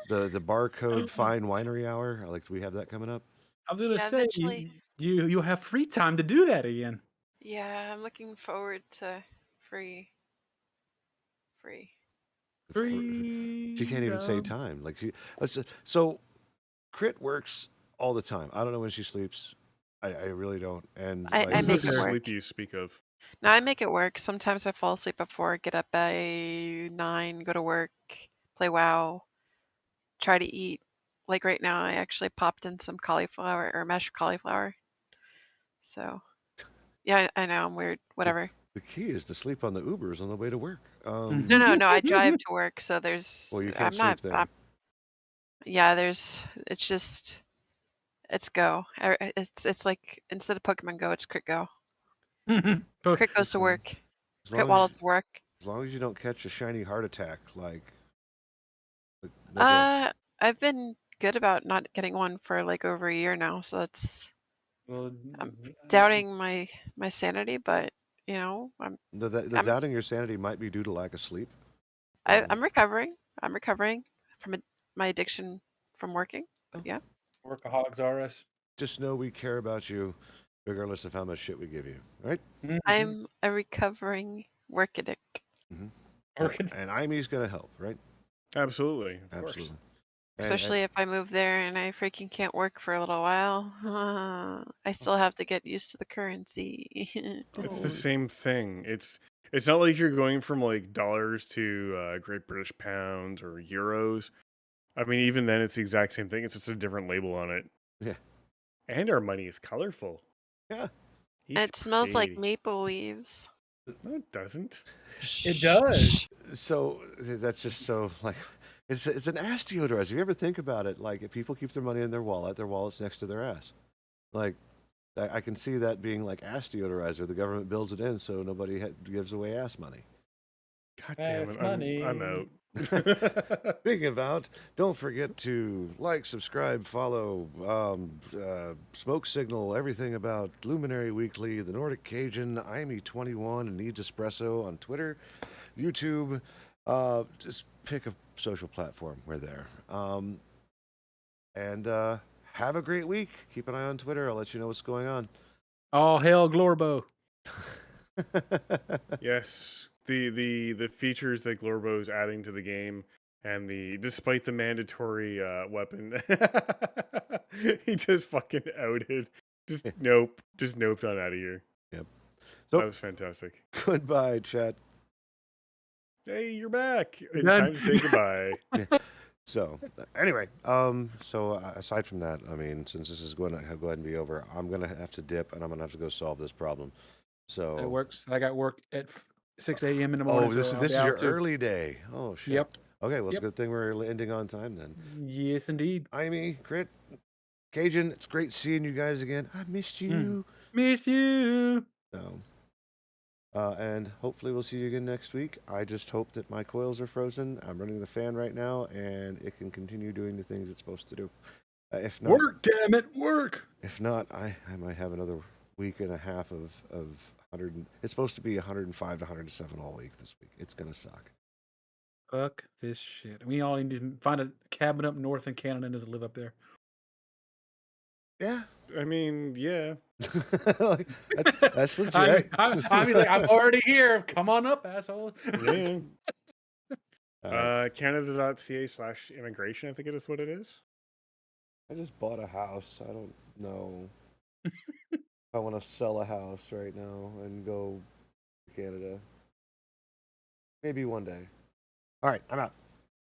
the barcode fine winery hour? Like, do we have that coming up? I was gonna Yeah, say eventually. you'll have free time to do that again. Yeah, I'm looking forward to free. Free. She can't even say time. Like so, Crit works all the time. I don't know when she sleeps. I really don't. And I like, make Who's it the work. sleep you speak of? No, I make it work. Sometimes I fall asleep at 4, get up by 9, go to work, play WoW, try to eat. Like right now, I actually popped in some cauliflower or mashed cauliflower. So, yeah, I know I'm weird. Whatever. the key is to sleep on the Ubers on the way to work. No. I drive to work, so there's. Well, you I'm can't not. sleep there. Yeah, there's. It's just. It's Go. It's like instead of Pokemon Go, it's Crit Go. Crit goes to work. As Crit long waddles as, to work. as long as you don't catch a shiny heart attack, like okay. I've been good about not getting one for like over a year now, so that's Well, I'm doubting my sanity, but you know, the I'm- doubting your sanity might be due to lack of sleep. I'm recovering. I'm recovering from my addiction from working. But yeah. Workaholics are us. Just know we care about you, regardless of how much shit we give you. Right? Mhm. I'm a recovering work addict. Working. And IME's going to help, right? Absolutely, of course. Absolutely. Especially if I move there and I freaking can't work for a little while. I still have to get used to the currency. It's the same thing. It's not like you're going from like dollars to Great British pounds or euros. I mean, even then, it's the exact same thing. It's just a different label on it. Yeah. And our money is colorful. Yeah. It It's smells like pretty. maple leaves. No, it doesn't. It does. So that's just so like it's an ass deodorizer. You ever think about it? Like if people keep their money in their wallet's next to their ass. Like I can see that being like ass deodorizer. The government builds it in so nobody gives away ass money. God damn That's it! money. I'm out. Speaking of out, don't forget to like, subscribe, follow, Smoke Signal, everything about Luminari Weekly, the Nordic Cajun, IME21, and Needs Espresso on Twitter, YouTube. Just pick a social platform. We're there. And have a great week. Keep an eye on Twitter. I'll let you know what's going on. All hail Glorbo. Yes, the features that Glorbo is adding to the game, and despite the mandatory weapon, he just fucking outed. Just nope, just noped on out of here. Yep. That So was fantastic. goodbye, chat. Hey, you're back. And Done. time to say goodbye. So anyway, aside from that, I mean, since this is going to go ahead and be over, I'm gonna have to dip, and I'm gonna have to go solve this problem. So It works. I got work at 6 a.m. in the morning. oh, this so I'll is be out your too. early day. Oh shit. Yep. Okay, well, it's Yep. a good thing we're ending on time then. Yes, indeed. Imee, Crit, Cajun, it's great seeing you guys again. I missed you. Miss you. So, and hopefully we'll see you again next week. I just hope that my coils are frozen. I'm running the fan right now, and it can continue doing the things it's supposed to do. If not, Work, damn it, work. If not, I might have another week and a half of 100. It's supposed to be 105 to 107 all week this week. It's gonna suck. Fuck this shit. We all need to find a cabin up north in Canada and just live up there. Yeah, I mean, yeah. Like, that's legit. I mean, like, I'm already here. Come on up, asshole. Yeah. All right. Canada.ca/immigration, I think it is what it is. I just bought a house. I don't know if I want to sell a house right now and go to Canada. Maybe one day. All right, I'm out.